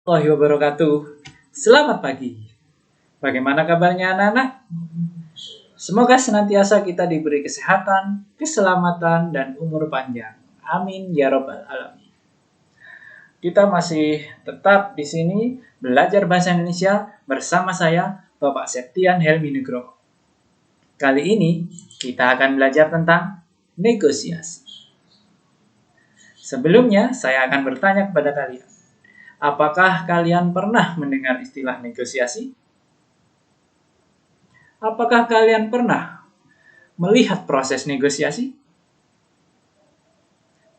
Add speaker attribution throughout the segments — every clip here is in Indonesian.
Speaker 1: Warahmatullahi wabarakatuh. Selamat pagi. Bagaimana kabarnya anak-anak? Semoga senantiasa kita diberi kesehatan, keselamatan, dan umur panjang. Amin ya robbal alamin. Kita masih tetap di sini belajar bahasa Indonesia bersama saya, Bapak Septian Helmi Nugroho. Kali ini kita akan belajar tentang negosiasi. Sebelumnya, saya akan bertanya kepada kalian. Apakah kalian pernah mendengar istilah negosiasi? Apakah kalian pernah melihat proses negosiasi?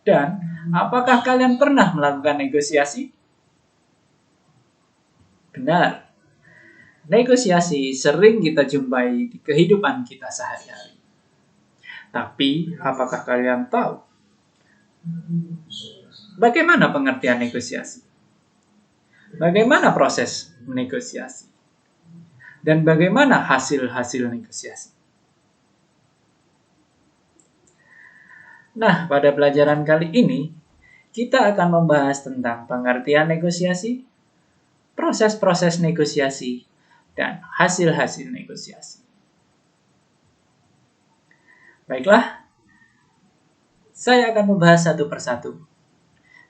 Speaker 1: Dan apakah kalian pernah melakukan negosiasi? Benar. Negosiasi sering kita jumpai di kehidupan kita sehari-hari. Tapi, apakah kalian tahu bagaimana pengertian negosiasi? Bagaimana proses negosiasi? Dan bagaimana hasil-hasil negosiasi? Nah, pada pelajaran kali ini, kita akan membahas tentang pengertian negosiasi, proses-proses negosiasi, dan hasil-hasil negosiasi. Baiklah, saya akan membahas satu persatu.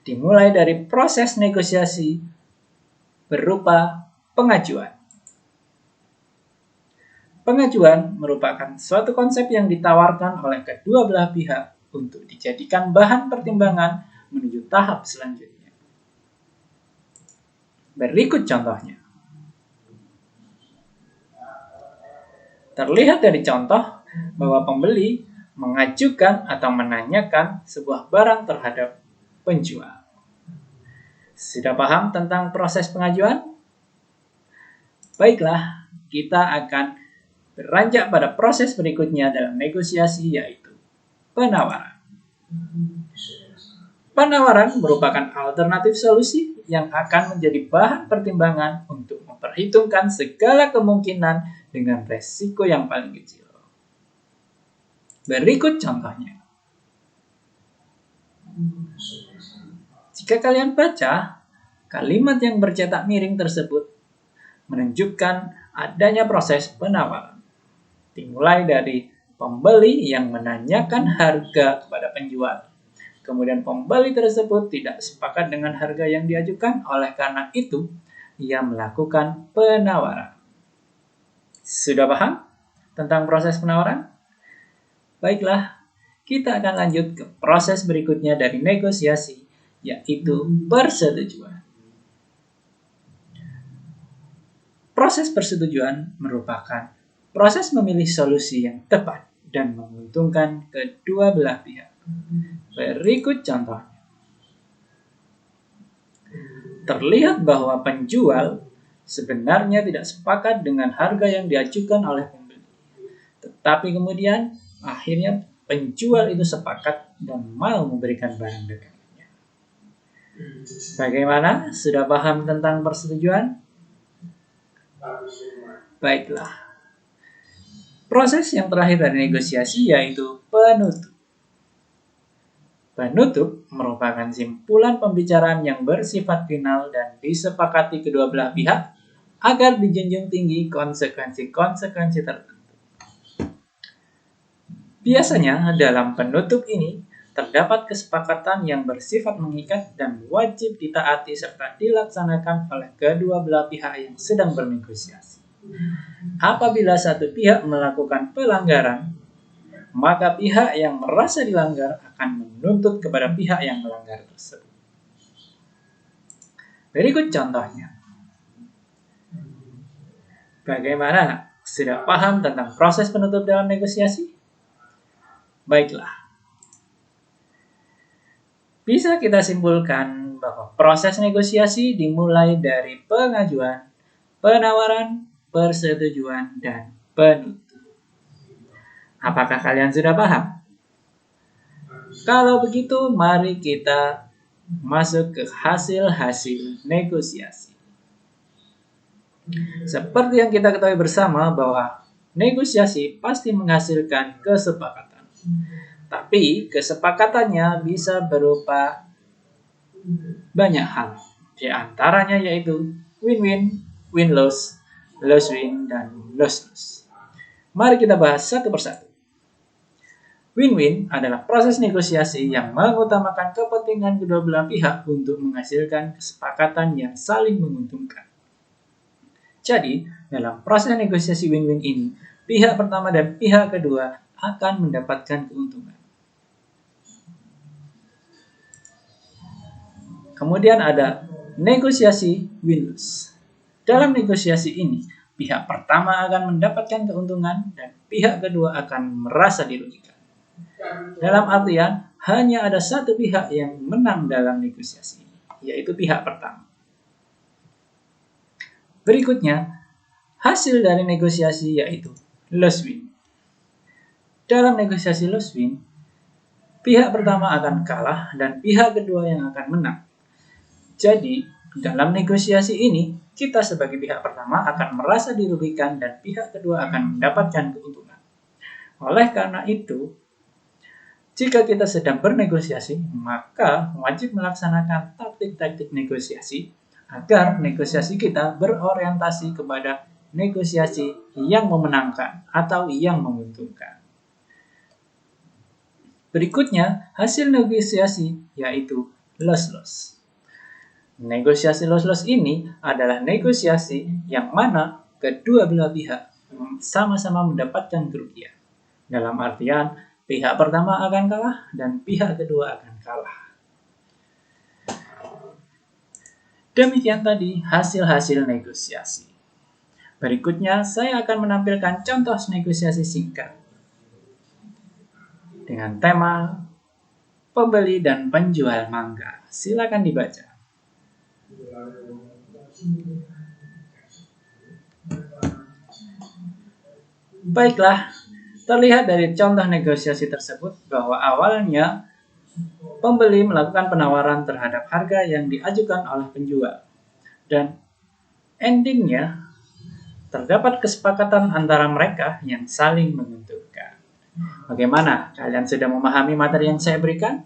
Speaker 1: Dimulai dari proses negosiasi berupa pengajuan. Pengajuan merupakan suatu konsep yang ditawarkan oleh kedua belah pihak untuk dijadikan bahan pertimbangan menuju tahap selanjutnya. Berikut contohnya. Terlihat dari contoh bahwa pembeli mengajukan atau menanyakan sebuah barang terhadap penjual. Sudah paham tentang proses pengajuan? Baiklah, kita akan beranjak pada proses berikutnya dalam negosiasi, yaitu penawaran. Penawaran merupakan alternatif solusi yang akan menjadi bahan pertimbangan untuk memperhitungkan segala kemungkinan dengan resiko yang paling kecil. Berikut contohnya. Jika kalian baca, kalimat yang bercetak miring tersebut menunjukkan adanya proses penawaran. Dimulai dari pembeli yang menanyakan harga kepada penjual. Kemudian pembeli tersebut tidak sepakat dengan harga yang diajukan, oleh karena itu ia melakukan penawaran. Sudah paham tentang proses penawaran? Baiklah, kita akan lanjut ke proses berikutnya dari negosiasi, yaitu persetujuan. Proses persetujuan merupakan proses memilih solusi yang tepat dan menguntungkan kedua belah pihak. Berikut contohnya. Terlihat bahwa penjual sebenarnya tidak sepakat dengan harga yang diajukan oleh pembeli. Tetapi kemudian akhirnya penjual itu sepakat dan mau memberikan barang dagangannya. Bagaimana? Sudah paham tentang persetujuan? Baiklah. Proses yang terakhir dari negosiasi yaitu penutup. Penutup merupakan simpulan pembicaraan yang bersifat final dan disepakati kedua belah pihak agar dijunjung tinggi konsekuensi-konsekuensi tertentu. Biasanya dalam penutup ini terdapat kesepakatan yang bersifat mengikat dan wajib ditaati serta dilaksanakan oleh kedua belah pihak yang sedang bernegosiasi. Apabila satu pihak melakukan pelanggaran, maka pihak yang merasa dilanggar akan menuntut kepada pihak yang melanggar tersebut. Berikut contohnya. Bagaimana? Sudah paham tentang proses penutup dalam negosiasi? Baiklah. Bisa kita simpulkan bahwa proses negosiasi dimulai dari pengajuan, penawaran, persetujuan, dan penutup. Apakah kalian sudah paham? Kalau begitu, mari kita masuk ke hasil-hasil negosiasi. Seperti yang kita ketahui bersama bahwa negosiasi pasti menghasilkan kesepakatan. Tapi kesepakatannya bisa berupa banyak hal. Di antaranya yaitu win-win, win-loss, loss-win, dan loss-loss. Mari kita bahas satu persatu. Win-win adalah proses negosiasi yang mengutamakan kepentingan kedua belah pihak untuk menghasilkan kesepakatan yang saling menguntungkan. Jadi, dalam proses negosiasi win-win ini, pihak pertama dan pihak kedua akan mendapatkan keuntungan. Kemudian ada negosiasi win-loss. Dalam negosiasi ini, pihak pertama akan mendapatkan keuntungan dan pihak kedua akan merasa dirugikan. Dalam artian, hanya ada satu pihak yang menang dalam negosiasi ini, yaitu pihak pertama. Berikutnya, hasil dari negosiasi yaitu loss-win. Dalam negosiasi loss-win, pihak pertama akan kalah dan pihak kedua yang akan menang. Jadi, dalam negosiasi ini, kita sebagai pihak pertama akan merasa dirugikan dan pihak kedua akan mendapatkan keuntungan. Oleh karena itu, jika kita sedang bernegosiasi, maka wajib melaksanakan taktik-taktik negosiasi agar negosiasi kita berorientasi kepada negosiasi yang memenangkan atau yang menguntungkan. Berikutnya, hasil negosiasi yaitu loss-loss. Negosiasi loss-loss ini adalah negosiasi yang mana kedua belah pihak sama-sama mendapatkan kerugian. Dalam artian, pihak pertama akan kalah dan pihak kedua akan kalah. Demikian tadi hasil-hasil negosiasi. Berikutnya saya akan menampilkan contoh negosiasi singkat dengan tema pembeli dan penjual mangga. Silakan dibaca. Baiklah, terlihat dari contoh negosiasi tersebut bahwa awalnya pembeli melakukan penawaran terhadap harga yang diajukan oleh penjual. Dan endingnya terdapat kesepakatan antara mereka yang saling menguntungkan. Bagaimana? Kalian sudah memahami materi yang saya berikan?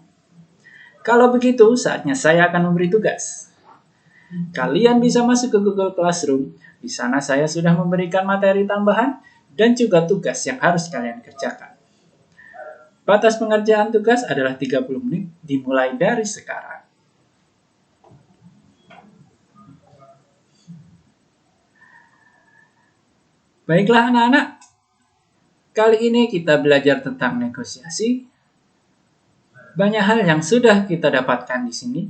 Speaker 1: Kalau begitu, saatnya saya akan memberi tugas. Kalian bisa masuk ke Google Classroom. Di sana saya sudah memberikan materi tambahan dan juga tugas yang harus kalian kerjakan. Batas pengerjaan tugas adalah 30 menit dimulai dari sekarang. Baiklah anak-anak, kali ini kita belajar tentang negosiasi. Banyak hal yang sudah kita dapatkan di sini,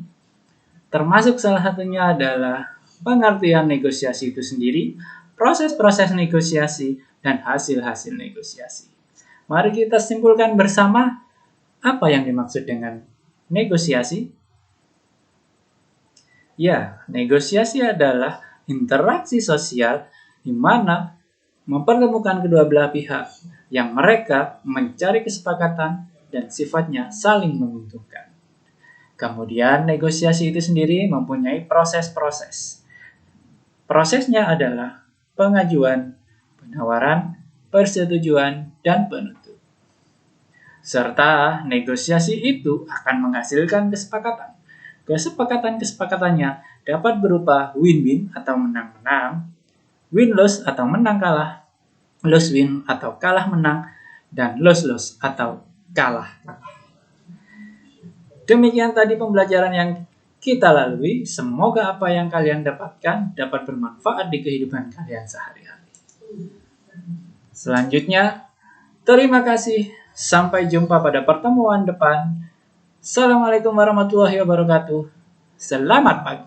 Speaker 1: termasuk salah satunya adalah pengertian negosiasi itu sendiri, proses-proses negosiasi, dan hasil-hasil negosiasi. Mari kita simpulkan bersama apa yang dimaksud dengan negosiasi. Ya, negosiasi adalah interaksi sosial di mana mempertemukan kedua belah pihak yang mereka mencari kesepakatan dan sifatnya saling menguntungkan. Kemudian negosiasi itu sendiri mempunyai proses-proses. Prosesnya adalah pengajuan, penawaran, persetujuan, dan penutup. Serta negosiasi itu akan menghasilkan kesepakatan. Kesepakatan-kesepakatannya dapat berupa win-win atau menang-menang, win-loss atau menang-kalah, loss-win atau kalah-menang, dan loss-loss atau kalah-kalah. Demikian tadi pembelajaran yang kita lalui. Semoga apa yang kalian dapatkan dapat bermanfaat di kehidupan kalian sehari-hari. Selanjutnya, terima kasih. Sampai jumpa pada pertemuan depan. Assalamualaikum warahmatullahi wabarakatuh. Selamat pagi.